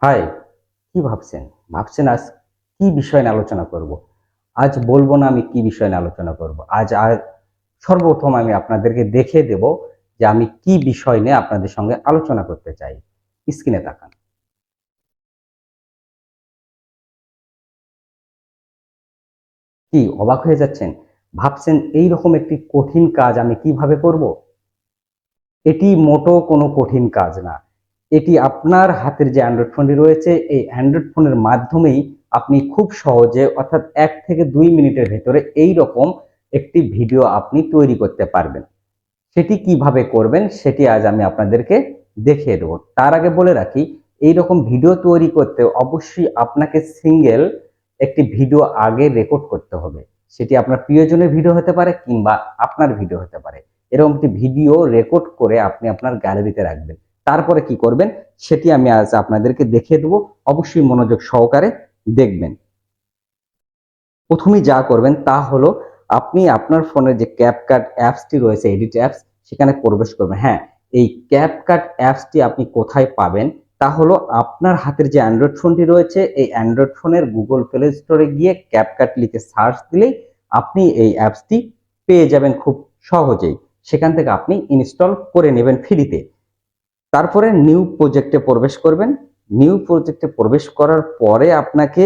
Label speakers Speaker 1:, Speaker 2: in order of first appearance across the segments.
Speaker 1: High, কি ভাবছেন? ভাবছেন আজ কি বিষয় নিয়ে আলোচনা করব? আজ বলব না আমি কি বিষয় নিয়ে আলোচনা করব। আজ সর্বপ্রথম আমি আপনাদেরকে দেখিয়ে দেব যে আমি কি বিষয় নিয়ে আপনাদের সঙ্গে আলোচনা করতে চাই। স্ক্রিনে তাকান। কি অবাক হয়ে যাচ্ছেন? ভাবছেন এইরকম একটি কঠিন কাজ আমি কিভাবে করব? এটি মোটেও কোনো কঠিন কাজ না। এটি আপনার হাতের যে অ্যান্ড্রয়েড ফোনটি রয়েছে, এই অ্যান্ড্রয়েড ফোনের মাধ্যমেই আপনি খুব সহজে অর্থাৎ ১ থেকে ২ মিনিটের ভেতরে এইরকম একটি ভিডিও আপনি তৈরি করতে পারবেন। সেটি কিভাবে করবেন সেটি আজ আমি আপনাদেরকে দেখিয়ে দেব। তার আগে বলে রাখি, এইরকম ভিডিও তৈরি করতে অবশ্যই আপনাকে সিঙ্গেল একটি ভিডিও আগে রেকর্ড করতে হবে। সেটি আপনার প্রিয়জনের ভিডিও হতে পারে কিংবা আপনার ভিডিও হতে পারে। এরকম একটি ভিডিও রেকর্ড করে আপনি আপনার গ্যালারিতে রাখবেন। তারপরে কি করবেন সেটি আমি আজ আপনাদেরকে দেখিয়ে দেব। অবশ্যই মনোযোগ সহকারে দেখবেন। প্রথমেই যা করবেন তা হলো আপনি আপনার ফোনের যে ক্যাপকাট অ্যাপসটি রয়েছে, এডিট অ্যাপস, সেখানে প্রবেশ করবেন। হ্যাঁ, এই ক্যাপকাট অ্যাপসটি আপনি কোথায় পাবেন? তা হলো আপনার হাতের যে অ্যান্ড্রয়েড ফোনটি রয়েছে, এই অ্যান্ড্রয়েড ফোনের গুগল প্লে স্টোরে গিয়ে ক্যাপকাট লিখে সার্চ দিলেই আপনি এই অ্যাপসটি পেয়ে যাবেন খুব সহজেই। সেখান থেকে আপনি ইনস্টল করে নেবেন ফ্রিতে। তারপরে নিউ প্রজেক্টে প্রবেশ করবেন। নিউ প্রজেক্টে প্রবেশ করার পরে আপনাকে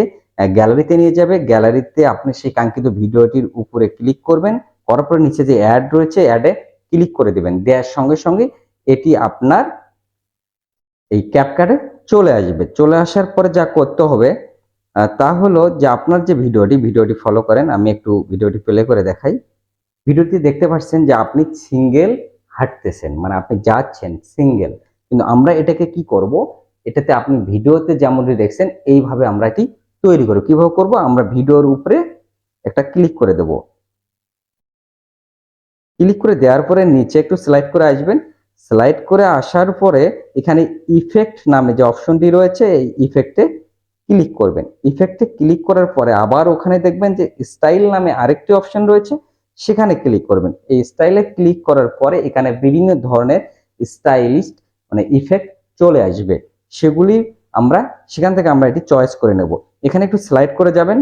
Speaker 1: গ্যালারিতে নিয়ে যাবে। গ্যালারিতে আপনি সেই কাঙ্ক্ষিত ভিডিওটির উপরে ক্লিক করবেন। করার পরে নিচে যে অ্যাড রয়েছে, অ্যাডে ক্লিক করে দিবেন। দেওয়ার সঙ্গে সঙ্গে এটি আপনার এই ক্যাপকাটে চলে আসবে। চলে আসার পরে যা করতে হবে তা হলো যে আপনার যে ভিডিওটি ফলো করেন। আমি একটু ভিডিওটি প্লে করে দেখাই। ভিডিওটি দেখতে পাচ্ছেন যে আপনি সিঙ্গেল হাঁটতেছেন, মানে আপনি যাচ্ছেন সিঙ্গেল। কিন্তু আমরা এটাকে কি করব? এটাতে আপনি ভিডিওতে যেমনটি দেখছেন এইভাবে আমরা এটি তৈরি করব। কিভাবে করব? আমরা ভিডিওর উপরে একটা ক্লিক করে দেব। ক্লিক করে দেওয়ার পরে নিচে একটু স্লাইড করে আসবেন। স্লাইড করে আসার পরে এখানে ইফেক্ট নামে যে অপশনটি রয়েছে, এই ইফেক্টে ক্লিক করবেন। ইফেক্টে ক্লিক করার পরে আবার ওখানে দেখবেন যে স্টাইল নামে আরেকটি অপশন রয়েছে, সেখানে ক্লিক করবেন। এই স্টাইলে ক্লিক করার পরে এখানে বিভিন্ন ধরনের স্টাইলিস্ট মানে ইফেক্ট চলে আসবে। সেগুলি আমরা সেখান থেকে আমরা এটি চয়েস করে নেব। এখানে একটু স্লাইড করে যাবেন,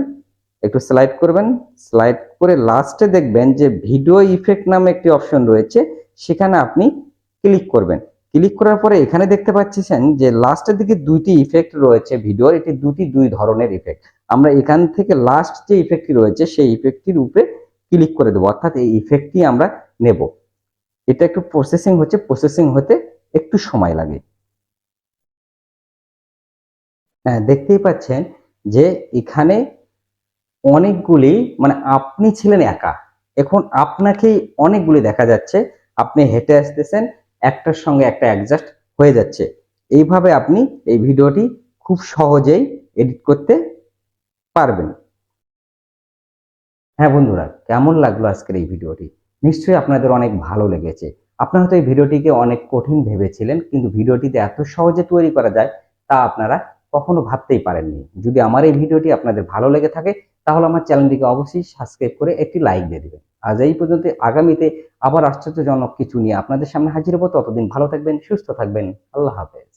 Speaker 1: একটু স্লাইড করবেন। স্লাইড করে লাস্টে দেখবেন যে ভিডিও ইফেক্ট নামে একটি অপশন রয়েছে, সেখানে আপনি ক্লিক করবেন। ক্লিক করার পরে এখানে দেখতে পাচ্ছেন যে লাস্টের দিকে দুইটি ইফেক্ট রয়েছে ভিডিওর। এটি দুই ধরনের ইফেক্ট। আমরা এখান থেকে লাস্ট যে ইফেক্টটি রয়েছে সেই ইফেক্টটির উপরে ক্লিক করে দেবো, অর্থাৎ এই ইফেক্টটি আমরা নেব। এটা একটু প্রসেসিং হচ্ছে, প্রসেসিং হতে একটু সময় লাগে। হ্যাঁ, দেখতেই পাচ্ছেন যে এখানে অনেকগুলি, মানে আপনি ছিলেন একা, এখন আপনাকেই অনেকগুলি দেখা যাচ্ছে। আপনি হেঁটে আসতেছেন, একটার সঙ্গে একটা অ্যাডজাস্ট হয়ে যাচ্ছে। এইভাবে আপনি এই ভিডিওটি খুব সহজেই এডিট করতে পারবেন। হ্যাঁ বন্ধুরা, কেমন লাগলো আজকের এই ভিডিওটি? নিশ্চয়ই আপনাদের অনেক ভালো লেগেছে। আপনারা হয়তো এই ভিডিওটিকে অনেক কঠিন ভেবেছিলেন, কিন্তু ভিডিওটিতে এত সহজে তৈরি করা যায় তা আপনারা কখনো ভাবতেই পারেননি। যদি আমার এই ভিডিওটি আপনাদের ভালো লেগে থাকে তাহলে আমার চ্যানেলটিকে অবশ্যই সাবস্ক্রাইব করে একটি লাইক দিয়ে দিবেন। আজ এই পর্যন্ত, আগামীতে আবার আশ্চর্যজনক কিছু নিয়ে আপনাদের সামনে হাজির হব। ততদিন ভালো থাকবেন, সুস্থ থাকবেন। আল্লাহ হাফেজ।